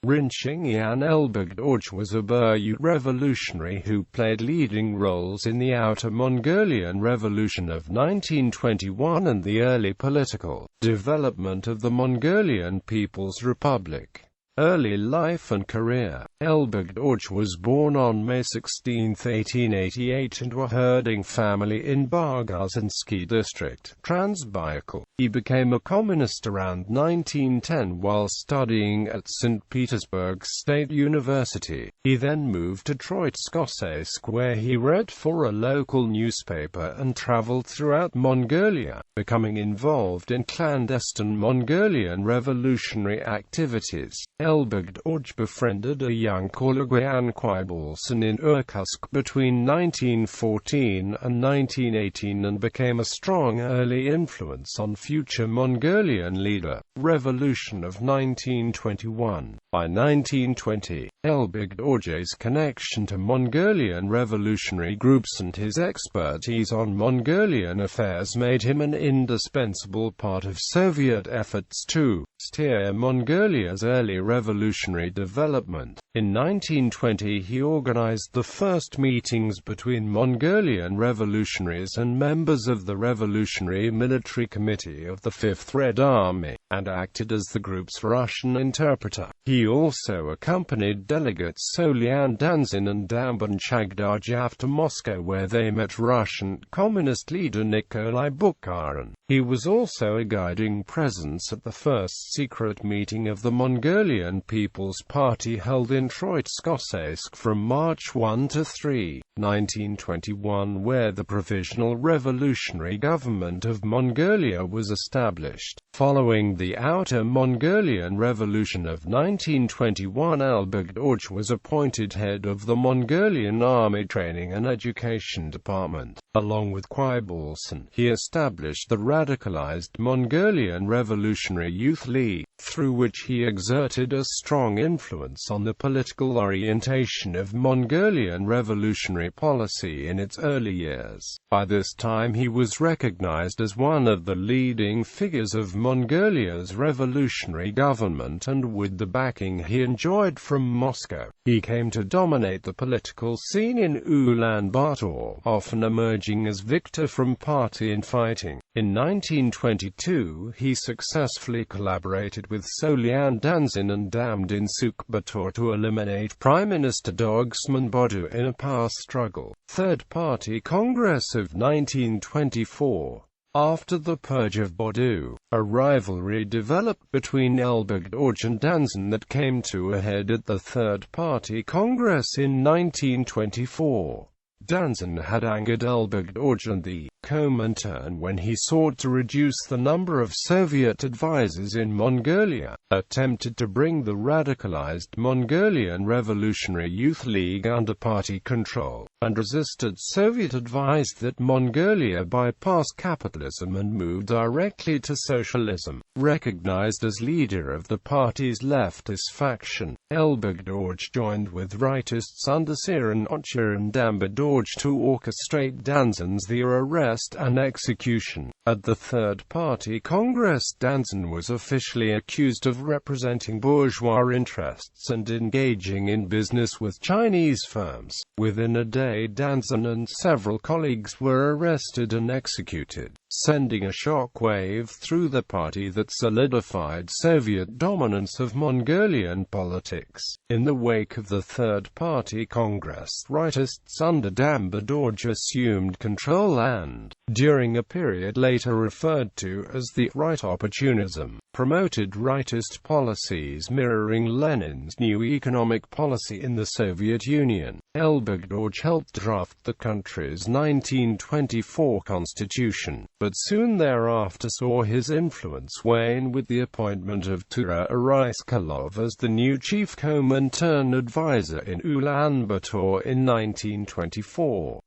Rinchingiin Elbegdorj was a Buryat revolutionary who played leading roles in the Outer Mongolian Revolution of 1921 and the early political development of the Mongolian People's Republic. Early life and career. Elbegdorj was born on May 16, 1888 into a herding family in Bargazinsky district, Transbaikal. He became a communist around 1910 while studying at St. Petersburg State University. He then moved to Troitsk, where he wrote for a local newspaper and traveled throughout Mongolia, becoming involved in clandestine Mongolian revolutionary activities. Elbegdorj befriended a young Korlagyan Khybalsan in Irkutsk between 1914 and 1918 and became a strong early influence on future Mongolian leader. Revolution of 1921. By 1920, Elbegdorj's connection to Mongolian revolutionary groups and his expertise on Mongolian affairs made him an indispensable part of Soviet efforts to steer Mongolia's early revolutionary development. In 1920 he organized the first meetings between Mongolian revolutionaries and members of the Revolutionary Military Committee of the Fifth Red Army, and acted as the group's Russian interpreter. He also accompanied delegates Solyan Danzin and Damban Chagdarjev to Moscow, where they met Russian Communist leader Nikolai Bukharin. He was also a guiding presence at the first secret meeting of the Mongolian People's Party held in Troitsk from March 1 to 3, 1921, where the Provisional Revolutionary Government of Mongolia was established. Following the Outer Mongolian Revolution of 1921, Elbegdorj was appointed head of the Mongolian Army Training and Education Department. Along with Khybalsan, he established the radicalized Mongolian Revolutionary Youth League, through which he exerted a strong influence on the political orientation of Mongolian revolutionary policy in its early years. By this time he was recognized as one of the leading figures of Mongolia's revolutionary government, and with the backing he enjoyed from Moscow, he came to dominate the political scene in Ulaanbaatar, often emerging as victor from party infighting. In 1922 he successfully collaborated with Solyan Danzin and Damdin Sukbator to eliminate Prime Minister Dogsman Bodu in a power struggle. Third Party Congress of 1924. After the purge of Bodu, a rivalry developed between Elbegdorj and Danzin that came to a head at the Third Party Congress in 1924. Danzin had angered Elbegdorj and the Comintern when he sought to reduce the number of Soviet advisors in Mongolia, attempted to bring the radicalized Mongolian Revolutionary Youth League under party control, and resisted Soviet advice that Mongolia bypass capitalism and move directly to socialism. Recognized as leader of the party's leftist faction, Elbegdorj joined with rightists under Siran Ochir and Dambadorj to orchestrate Danzin's arrest and execution. At the Third Party Congress, Danzin was officially accused of representing bourgeois interests and engaging in business with Chinese firms. Within a day, Danzin and several colleagues were arrested and executed, sending a shockwave through the party that solidified Soviet dominance of Mongolian politics. In the wake of the Third Party Congress, rightists under Dambadorj assumed control and, during a period later referred to as the right opportunism, promoted rightist policies mirroring Lenin's new economic policy in the Soviet Union. Elbegdorj helped draft the country's 1924 constitution, but soon thereafter saw his influence wane with the appointment of Tura Ariskalov as the new chief Comintern advisor in Ulaanbaatar in 1924.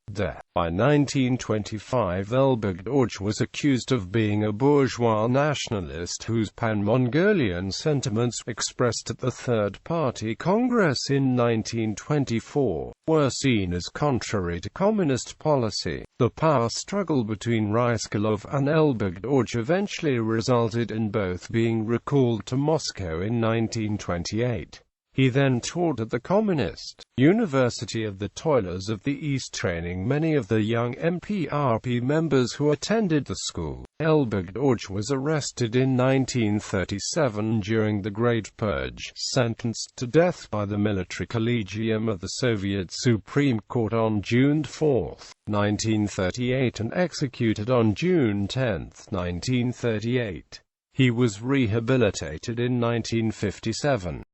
By 1925, Elbegdorj was accused of being a bourgeois nationalist whose pan-Mongolian sentiments, expressed at the Third Party Congress in 1924, were seen as contrary to communist policy. The power struggle between Ryskalov and Elbegdorj eventually resulted in both being recalled to Moscow in 1928. He then taught at the Communist University of the Toilers of the East, training many of the young MPRP members who attended the school. Elbegdorj was arrested in 1937 during the Great Purge, sentenced to death by the military collegium of the Soviet Supreme Court on June 4, 1938 and executed on June 10, 1938. He was rehabilitated in 1957.